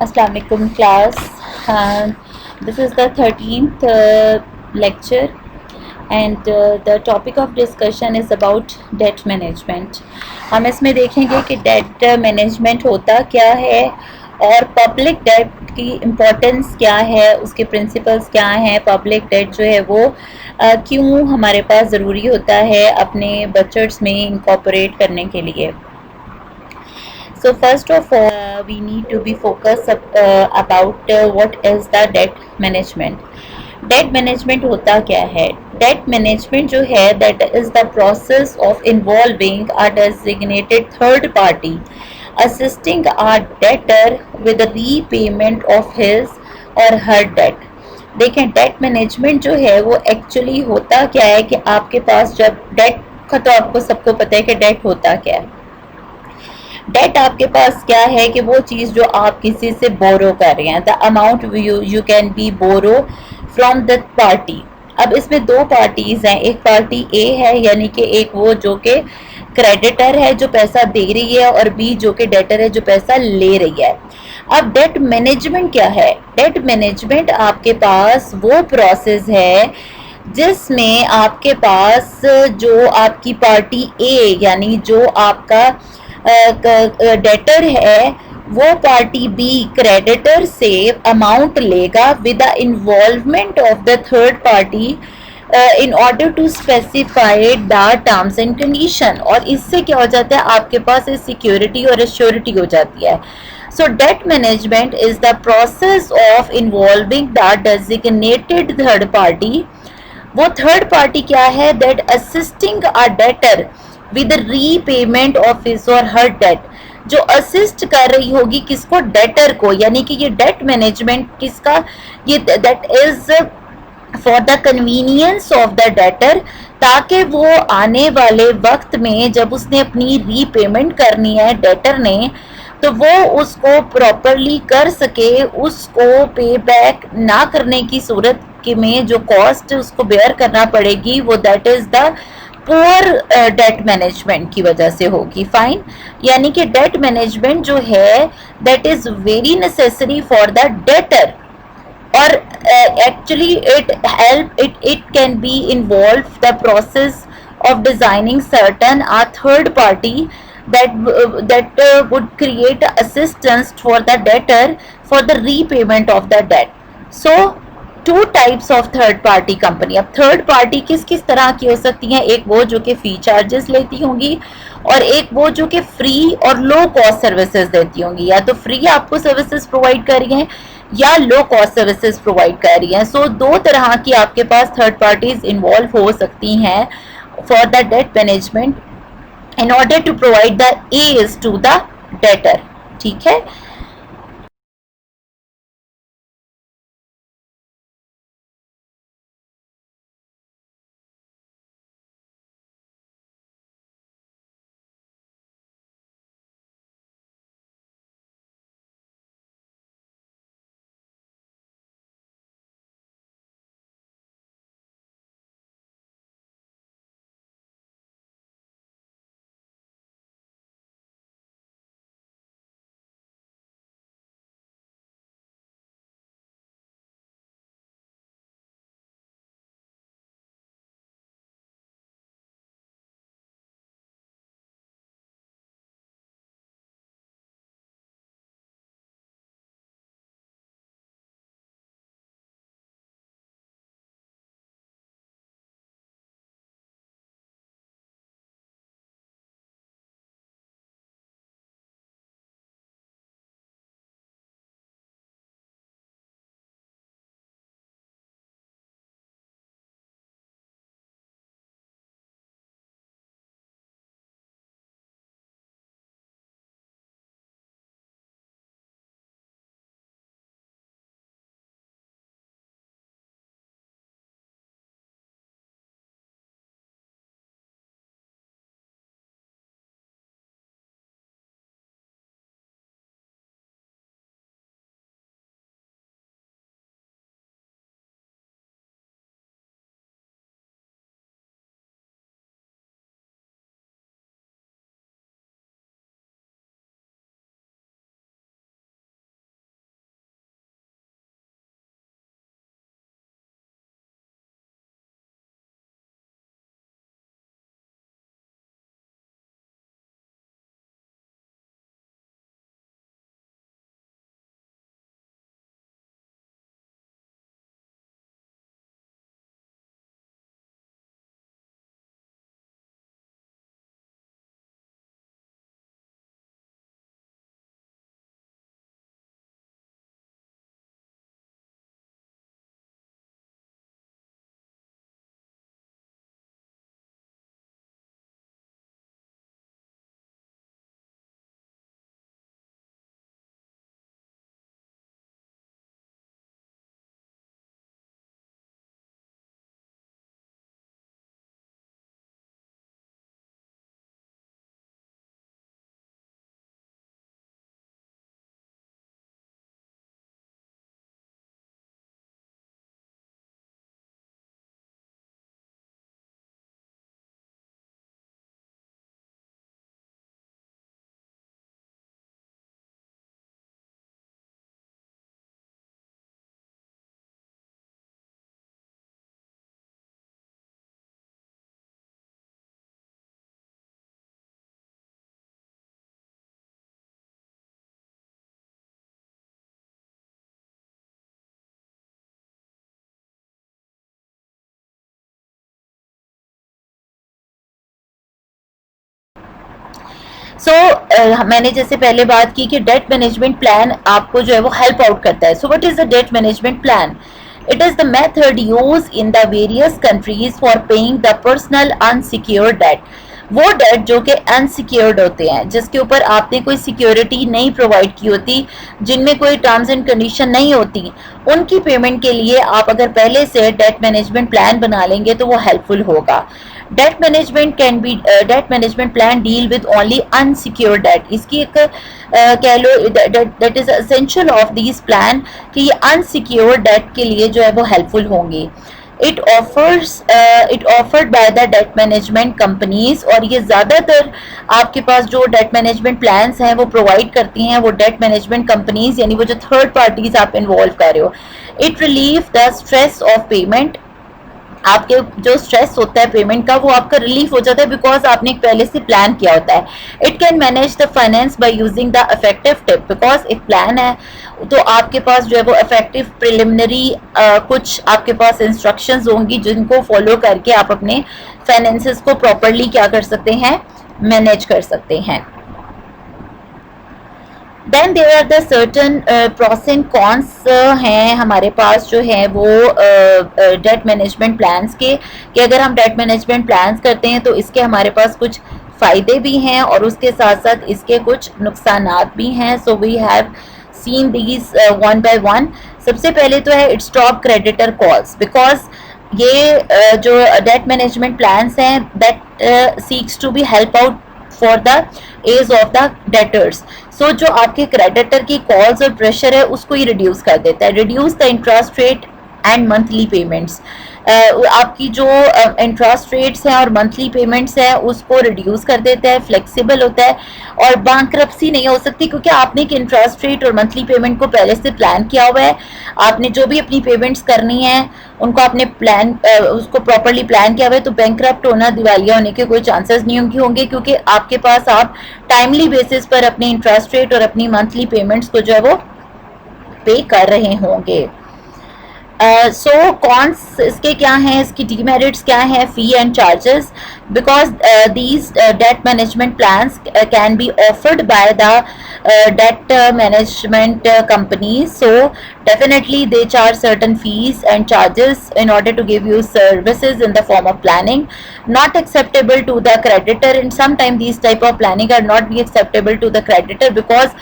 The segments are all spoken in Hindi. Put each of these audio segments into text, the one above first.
Assalamu alaikum class. This is the 13th lecture and the topic of discussion is about debt management. हम इसमें देखेंगे कि डेट मैनेजमेंट होता क्या है और पब्लिक डेट की इम्पोर्टेंस क्या है, उसके प्रिंसिपल्स क्या हैं, पब्लिक डेट जो है वो क्यों हमारे पास ज़रूरी होता है अपने बजट्स में इंकॉर्पोरेट करने के लिए. So first of all, we need to be focused about what is the debt management. Debt management होता क्या है? Debt management जो है that is the process of involving a designated third party assisting a debtor with the repayment of his or her debt. देखें डेट मैनेजमेंट जो है वो एक्चुअली होता क्या है कि आपके पास जब डेट का, तो आपको सबको पता है कि डेट होता क्या है. डेट आपके पास क्या है कि वो चीज़ जो आप किसी से बोरो कर रहे हैं, the amount you can be borrow from the party. अब इसमें दो पार्टीज हैं, एक पार्टी ए है यानी कि एक वो जो कि क्रेडिटर है जो पैसा दे रही है और बी जो कि डेटर है जो पैसा ले रही है. अब डेट मैनेजमेंट क्या है? डेट मैनेजमेंट आपके पास वो प्रोसेस है जिसमें आपके पास जो आपकी पार्टी ए यानी जो आपका डेटर है वो पार्टी बी क्रेडिटर से अमाउंट लेगा with the involvement of the third party in order to specify the terms and condition. और इससे क्या हो जाता है, आपके पास सिक्योरिटी और एश्योरिटी हो जाती है. So debt management is the process of involving the designated third party. वो थर्ड पार्टी क्या है? That assisting a debtor with repayment of his और हर डेट. जो असिस्ट कर रही होगी किसको? डेटर को. यानी कि ये डेट मैनेजमेंट किसका? ये that is for the convenience of the debtor, ताकि वो आने वाले वक्त में जब उसने अपनी रीपेमेंट करनी है डेटर ने, तो वो उसको प्रॉपरली कर सके. उसको पे बैक ना करने की सूरत के में जो कॉस्ट उसको बेयर करना पड़ेगी वो that is the poor date management की वजह से होगी. फाइन. यानी कि डेट मैनेजमेंट जो है that is very necessary for the debtor. और actually it can be involved the process of designing certain a third party that would create assistance for the debtor for the repayment of the debt. So two types of third party company. अब थर्ड पार्टी किस किस तरह की हो सकती हैं? एक वो जो कि फी चार्जेस लेती होंगी और एक वो जो कि फ्री और लो कॉस्ट सर्विसेज देती होंगी. या तो फ्री आपको सर्विसेज प्रोवाइड कर रही हैं या लो कॉस्ट सर्विसेज प्रोवाइड कर रही हैं. सो दो तरह की आपके पास थर्ड पार्टीज इन्वॉल्व हो सकती हैं for the debt management in order to provide the edge to the debtor. ठीक है. मैंने जैसे पहले बात की कि डेट मैनेजमेंट प्लान आपको जो है वो हेल्प आउट करता है. So what is the debt management plan? It is the method used in the various countries for paying the personal unsecured debt. वो डेट जो कि अनसिक्योर्ड होते हैं, जिसके ऊपर आपने कोई सिक्योरिटी नहीं प्रोवाइड की होती, जिनमें कोई टर्म्स एंड कंडीशन नहीं होती, उनकी पेमेंट के लिए आप अगर पहले से डेट मैनेजमेंट प्लान बना लेंगे तो वो हेल्पफुल होगा. Debt management plan deal with only unsecured debt. इसकी एक कह लो that is essential of this plan कि ये अनसिक्योर्ड डेट के लिए जो है वो हेल्पफुल होंगी. It offered by the debt management companies, और ये ज़्यादातर आपके पास जो डेट मैनेजमेंट प्लान्स हैं वो प्रोवाइड करती हैं वो डेट मैनेजमेंट कंपनीज, यानी वो जो थर्ड पार्टीज आप इन्वॉल्व कर रहे हो. It relieve the stress of payment. आपके जो स्ट्रेस होता है पेमेंट का वो आपका रिलीफ हो जाता है बिकॉज आपने पहले से प्लान किया होता है. It can manage the finance by using the effective tip. Because एक प्लान है तो आपके पास जो है वो इफेक्टिव प्रिलिमिनरी कुछ आपके पास इंस्ट्रक्शंस होंगी जिनको फॉलो करके आप अपने फाइनेंसेस को प्रॉपरली क्या कर सकते हैं, मैनेज कर सकते हैं. Then there are the certain pros and cons हैं हमारे पास जो है वो डेट मैनेजमेंट प्लान्स के, कि अगर हम डेट मैनेजमेंट प्लान्स करते हैं तो इसके हमारे पास कुछ फ़ायदे भी हैं और उसके साथ साथ इसके कुछ नुकसानात भी हैं. So we have seen these one by one. सबसे पहले तो है it stop creditor calls. Because ये जो डेट मैनेजमेंट प्लान्स हैं that seeks to be help out for the ease of the debtors. So जो आपके क्रेडिटर की कॉल्स और प्रेशर है उसको ही रिड्यूस कर देता है. Reduce the interest rate and monthly payments. आपकी जो इंटरेस्ट रेट्स हैं और मंथली पेमेंट्स हैं उसको रिड्यूस कर देता है, फ्लेक्सिबल होता है और बैंक्रप्सी नहीं हो सकती क्योंकि आपने एक इंटरेस्ट रेट और मंथली पेमेंट को पहले से प्लान किया हुआ है. आपने जो भी अपनी पेमेंट्स करनी है उनको आपने प्लान उसको प्रॉपरली प्लान किया हुआ है. तो बैंक्रप्ट होना, दिवालिया होने के कोई चांसेस नहीं होंगे क्योंकि आपके पास आप टाइमली बेसिस पर अपने इंटरेस्ट रेट और अपनी मंथली पेमेंट्स को जो है वो पे कर रहे होंगे. सो कॉन्स इसके क्या हैं, इसकी डीमेरिट्स क्या हैं, fee and charges. Because these date management plans can be offered by the debt management companies, so definitely they charge certain fees and charges in order to give you services in the form of planning, not acceptable to the creditor, and sometimes these type of planning are not be acceptable to the creditor because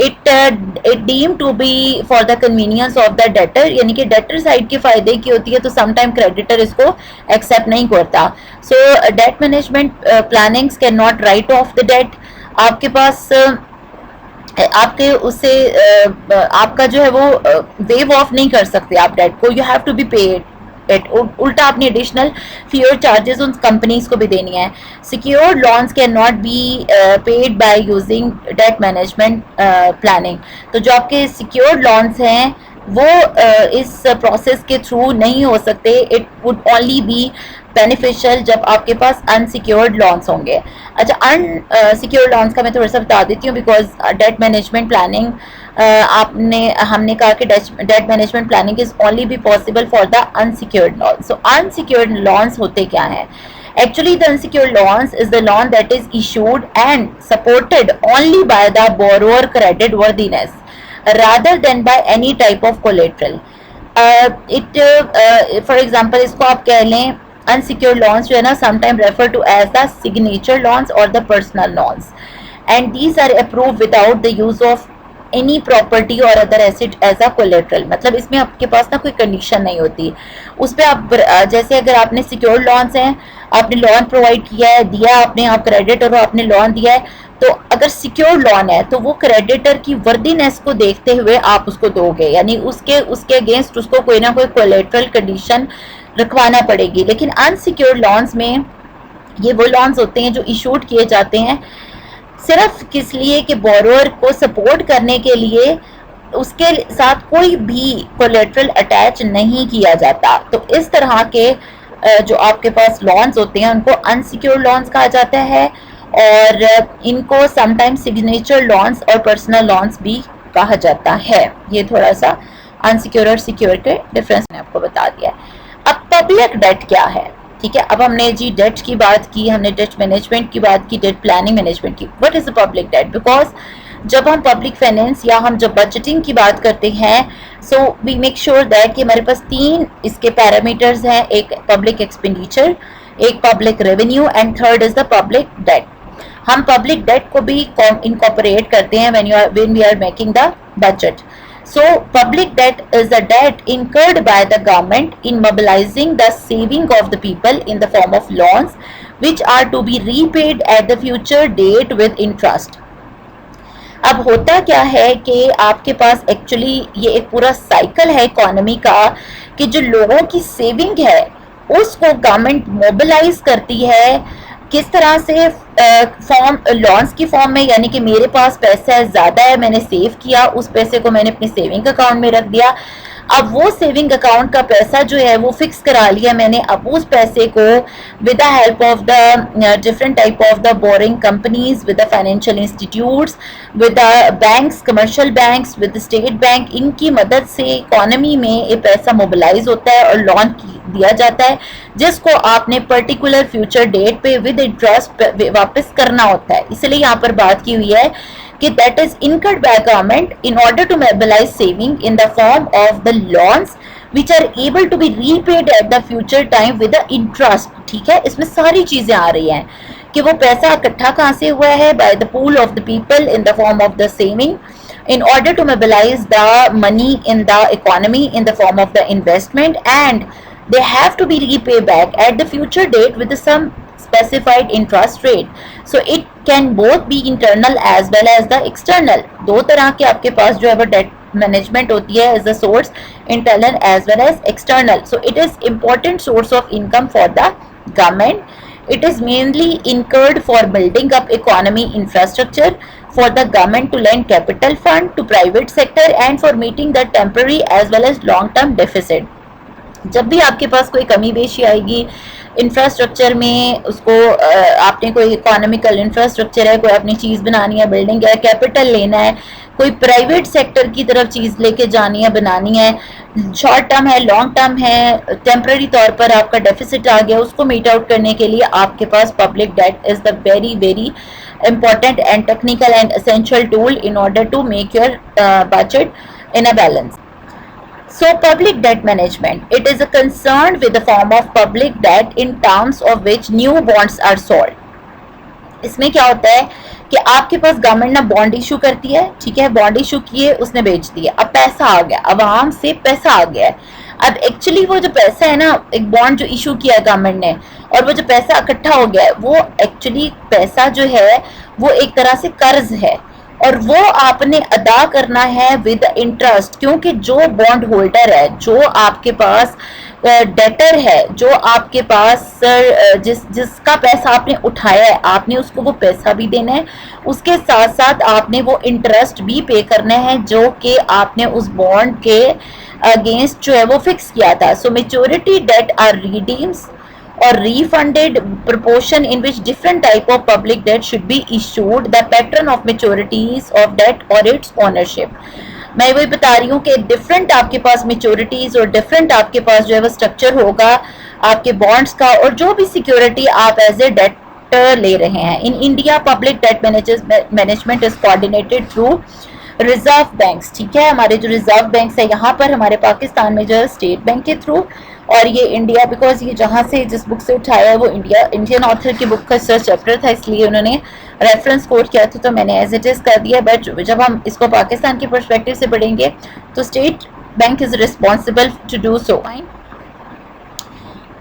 it deemed to be for the convenience of the debtor, यानी कि debtor side के फायदे की होती है तो sometimes creditor इसको accept नहीं करता. So debt management plannings cannot write off the debt. आपके पास आपके उससे आपका जो है वो वेव ऑफ नहीं कर सकते आप डेट को. You have to be paid. उल्टा अपनी एडिशनल फी और चार्जेस उन कंपनीज को भी देनी है. Secured loans can not be paid by using debt management planning. तो जो आपके सिक्योर्ड लॉन्स हैं वो इस प्रोसेस के थ्रू नहीं हो सकते. It would only be beneficial जब आपके पास अनसिक्योर्ड लॉन्स होंगे. अच्छा, अनसिक्योर्ड लॉन्स का मैं थोड़ा सा बता देती हूँ बिकॉज डेट मैनेजमेंट प्लानिंग हमने कहा कि debt management planning is only be possible for the unsecured loans. So unsecured loans होते क्या हैं? Actually, the unsecured loans is the loan that is issued and supported only by the borrower credit worthiness rather than by any type of collateral. For example, इसको आप कह लें unsecured loans जो है ना sometimes referred to as the signature loans or the personal loans, and these are approved without the use of any property और other asset as a collateral. मतलब इसमें आपके पास ना कोई कंडीशन नहीं होती उस पर. आप जैसे अगर आपने सिक्योर्ड लॉन्स हैं, आपने लोन प्रोवाइड किया है, दिया आपने, आप क्रेडिटर हो, आपने लोन दिया है, तो अगर सिक्योर्ड लोन है तो वो क्रेडिटर की वर्दीनेस को देखते हुए आप उसको दोगे, यानी उसके अगेंस्ट उसको कोई ना कोई कोलेट्रल कंडीशन रखवाना पड़ेगी. लेकिन अनसिक्योर्ड लॉन्स में ये वो लॉन्स होते हैं जो इशूड किए जाते हैं सिर्फ किस लिए कि बोरोअर को सपोर्ट करने के लिए, उसके साथ कोई भी कोलेट्रल अटैच नहीं किया जाता. तो इस तरह के जो आपके पास लॉन्स होते हैं उनको अनसिक्योर्ड लॉन्स कहा जाता है और इनको समटाइम्स सिग्नेचर लॉन्स और पर्सनल लॉन्स भी कहा जाता है. ये थोड़ा सा अनसिक्योर और सिक्योर के डिफरेंस मैंने आपको बता दिया है. अब पब्लिक डेट क्या है? ठीक है, अब हमने जी डेट की बात की, हमने डेट मैनेजमेंट की बात की, डेट प्लानिंग मैनेजमेंट की. What is the public date? Because जब हम पब्लिक फाइनेंस या हम जब बजटिंग की बात करते हैं, so we make sure that कि हमारे पास 3 इसके पैरामीटर्स हैं. एक पब्लिक एक्सपेंडिचर, एक public revenue and third is the public debt. हम पब्लिक डेट को भी इनकॉर्पोरेट करते हैं when we are making the budget. So public debt is the debt incurred by the government in mobilizing the saving of the people in the form of loans which are to be repaid at the future date with interest. अब होता क्या है कि आपके पास एक्चुअली ये एक पूरा साइकिल है इकोनॉमी का कि जो लोगों की सेविंग है उसको गवर्नमेंट मोबिलाइज करती है. किस तरह से? फॉर्म लॉन्स की फॉर्म में, यानी कि मेरे पास पैसा है, ज़्यादा है, मैंने सेव किया, उस पैसे को मैंने अपने सेविंग अकाउंट में रख दिया. अब वो सेविंग अकाउंट का पैसा जो है वो फिक्स करा लिया मैंने. अब उस पैसे को with the help of the different type of the boring companies, with the financial institutes, with the banks, commercial banks, with the state bank, इनकी मदद से इकोनॉमी में ये पैसा मोबिलाइज होता है और लॉन दिया जाता है, जिसको आपने पर्टिकुलर फ्यूचर डेट पे विद इंटरेस्ट वापस करना होता है. इसलिए यहाँ पर बात की हुई है कि that is incurred by government in order to mobilize saving in the form of the loans which are able to be repaid at the future time with the interest. ठीक है, इसमें सारी चीजें आ रही हैं कि वो पैसा इकट्ठा कहाँ से हुआ है? by the pool of the people in the form of the saving in order to mobilize the money in the economy in the form of the investment, and they have to be repaid back at the future date with some specified interest rate. So it can both be internal as well as the external. दो तरह के आपके पास जो है वो डेट मैनेजमेंट होती है as a source, internal as well as external. So it is important source of income for the government. It is mainly incurred for building up economy infrastructure, for the government to lend capital fund to private sector and for meeting the temporary as well as long term deficit. जब भी आपके पास कोई कमी बेशी आएगी इंफ्रास्ट्रक्चर में, उसको आपने कोई इकोनॉमिकल इंफ्रास्ट्रक्चर है, कोई अपनी चीज़ बनानी है, बिल्डिंग है, कैपिटल लेना है, कोई प्राइवेट सेक्टर की तरफ चीज़ लेके जानी है, बनानी है, शॉर्ट टर्म है, लॉन्ग टर्म है, टेम्प्रेरी तौर पर आपका डेफिसिट आ गया, उसको मीट आउट करने के लिए आपके पास public debt is the very very important and technical and essential tool in order to make your budget in a balance. So public debt management, it is a concern with the form of public debt in terms of which new bonds are sold. इसमें क्या होता है कि आपके पास गवर्नमेंट ना बॉन्ड इशू करती है, ठीक है, बॉन्ड इशू किए, उसने बेच दिए, अब पैसा आ गया, आवाम से पैसा आ गया है. अब एक्चुअली वो जो पैसा है ना, एक बॉन्ड जो इशू किया है गवर्नमेंट ने, और वो जो पैसा इकट्ठा हो गया है, वो एक्चुअली पैसा जो है वो एक तरह से कर्ज है और वो आपने अदा करना है विद इंटरेस्ट. क्योंकि जो बॉन्ड होल्डर है, जो आपके पास डेटर है, जो आपके पास जिसका पैसा आपने उठाया है, आपने उसको वो पैसा भी देना है, उसके साथ साथ आपने वो इंटरेस्ट भी पे करना है जो कि आपने उस बॉन्ड के अगेंस्ट जो है वो फिक्स किया था. So maturity date are redeems or refunded proportion in which different type of public debt should be issued the pattern of maturities of debt or its ownership. मैं वही बता रही हूँ कि डिफरेंट आपके पास मेच्योरिटीज और डिफरेंट आपके पास जो है वो स्ट्रक्चर होगा आपके बॉन्ड्स का, और जो भी सिक्योरिटी आप एज ए डेटर ले रहे हैं. In India public debt management is coordinated through reserve banks. ठीक है, हमारे जो रिजर्व बैंक्स है यहाँ पर हमारे पाकिस्तान में जो है स्टेट बैंक के थ्रू, और ये इंडिया, बिकॉज ये जहाँ से जिस बुक से उठाया है वो इंडियन ऑथर की बुक का सर्च चैप्टर था, इसलिए उन्होंने रेफरेंस कोट किया था, तो मैंने एज इट इज़ कर दिया. बट जब हम इसको पाकिस्तान के पर्सपेक्टिव से पढ़ेंगे तो state bank is responsible to do so.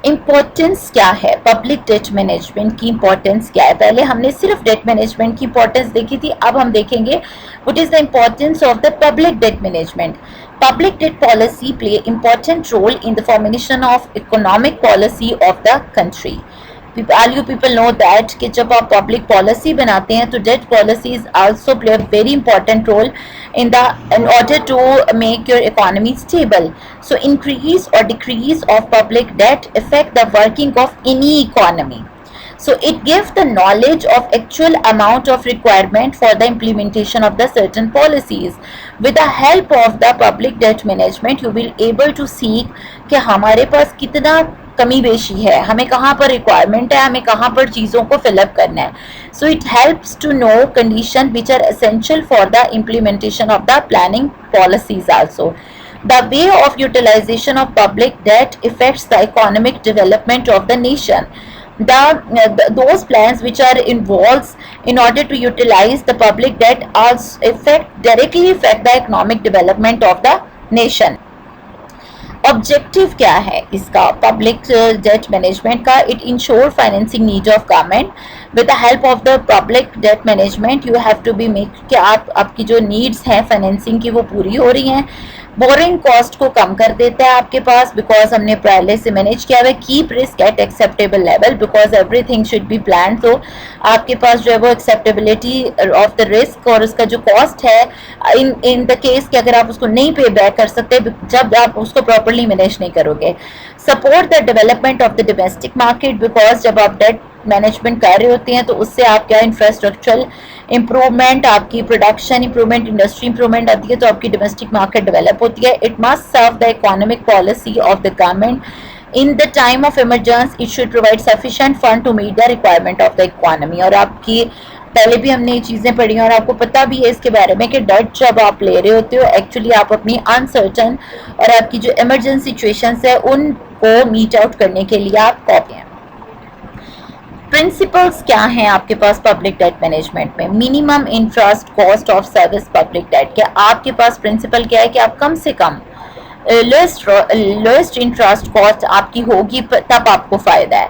Importance क्या है पब्लिक डेट मैनेजमेंट की? इम्पोर्टेंस क्या है? पहले हमने सिर्फ डेट मैनेजमेंट की इम्पोर्टेंस देखी थी, अब हम देखेंगे what is the importance of the public debt management. Public debt policy play important role in the formation of economic policy of the country. All you people know that कि जब आप public policy बनाते हैं तो debt policies also play a very important role in order to make your economy stable. So increase or decrease of public debt affect the working of any economy. So it gives the knowledge of actual amount of requirement for the implementation of the certain policies. With the help of the public debt management, you will able to see कि हमारे पास कितना कमी बेशी है, हमें कहाँ पर रिक्वायरमेंट है, हमें कहाँ पर चीज़ों को फिलअप करना है. So it helps to know condition which are essential for the implementation of the planning policies also. The way of utilization of public debt affects the economic development of the nation. Those plans which are involved in order to utilize the public debt also directly affect the economic development of the nation. Objective क्या है इसका पब्लिक डेट मैनेजमेंट का? It ensure financing need of government with the help of the public debt management. You have to be make कि आपकी जो नीड्स हैं फाइनेंसिंग की वो पूरी हो रही हैं. बोरिंग कॉस्ट को कम कर देता है आपके पास बिकॉज हमने पहले से मैनेज किया हुआ है. Keep risk at acceptable level because everything should be plan. तो आपके पास जो है वो एक्सेप्टेबिलिटी ऑफ द रिस्क और उसका जो कॉस्ट है इन द केस कि अगर आप उसको नहीं पे बैक कर सकते जब आप उसको प्रॉपरली मैनेज नहीं करोगे. Support the development of the domestic market because जब आप डेट मैनेजमेंट कर रहे होते हैं तो उससे आप क्या इंफ्रास्ट्रक्चरल इंप्रूवमेंट, आपकी प्रोडक्शन इंप्रूवमेंट, इंडस्ट्री इंप्रूवमेंट आती है तो आपकी डोमेस्टिक मार्केट डेवलप होती है. It must serve the economic policy of the government. In the time of emergency it should provide sufficient fund to meet the requirement of the economy. और आपकी पहले भी हमने ये चीज़ें पढ़ी और आपको पता भी है इसके बारे में कि डेट जब आप ले रहे होते हो एक्चुअली आप अपनी अनसर्टन और आपकी जो इमरजेंसी सिचुएशंस है उनको मीट आउट करने के लिए आप कॉपी हैं. प्रिंसिपल्स क्या हैं आपके पास पब्लिक डेट मैनेजमेंट में? Minimum interest cost of service public debt. क्या आपके पास प्रिंसिपल क्या है कि आप कम से कम लोएस्ट इंटरेस्ट कॉस्ट आपकी होगी तब आपको फ़ायदा है.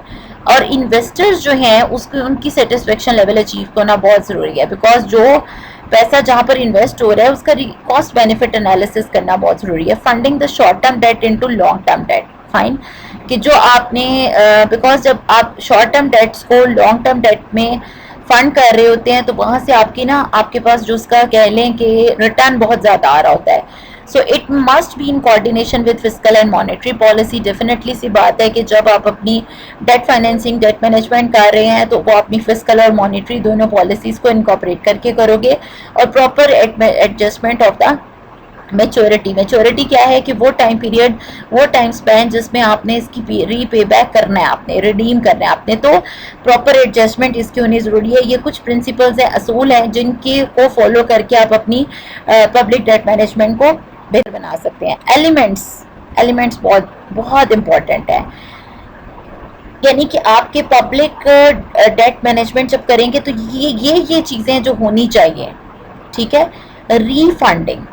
और इन्वेस्टर्स जो हैं उसकी उनकी सेटिस्फेक्शन लेवल अचीव करना बहुत ज़रूरी है बिकॉज जो पैसा जहाँ पर इन्वेस्ट हो रहा है उसका कॉस्ट बेनिफिट एनालिसिस करना बहुत ज़रूरी है. Funding the short term debt into long term debt. Fine कि जो आपने बिकॉज जब आप शॉर्ट टर्म डेट्स को लॉन्ग टर्म डेट में फंड कर रहे होते हैं तो वहाँ से आपके पास जो उसका कह लें कि रिटर्न बहुत ज़्यादा आ रहा होता है. So it must be in coordination with fiscal and monetary policy. Definitely सी बात है कि जब आप अपनी डेट फाइनेंसिंग डेट मैनेजमेंट कर रहे हैं तो वो अपनी फिस्कल और मॉनेटरी दोनों पॉलिसीज़ को इनकॉर्पोरेट करके करोगे. और proper adjustment of the maturity क्या है कि वो टाइम पीरियड वो टाइम स्पैन जिसमें आपने इसकी रीपे बैक करना है, आपने रिडीम करना है आपने, तो प्रॉपर एडजस्टमेंट इसकी होनी ज़रूरी है. ये कुछ प्रिंसिपल्स हैं, असूल हैं जिनके को फॉलो करके आप अपनी पब्लिक डेट मैनेजमेंट को बेहतर बना सकते हैं. एलिमेंट्स बहुत बहुत इम्पॉर्टेंट है. यानी कि आपके पब्लिक डेट मैनेजमेंट जब करेंगे तो ये चीज़ें जो होनी चाहिए, ठीक है. रीफंडिंग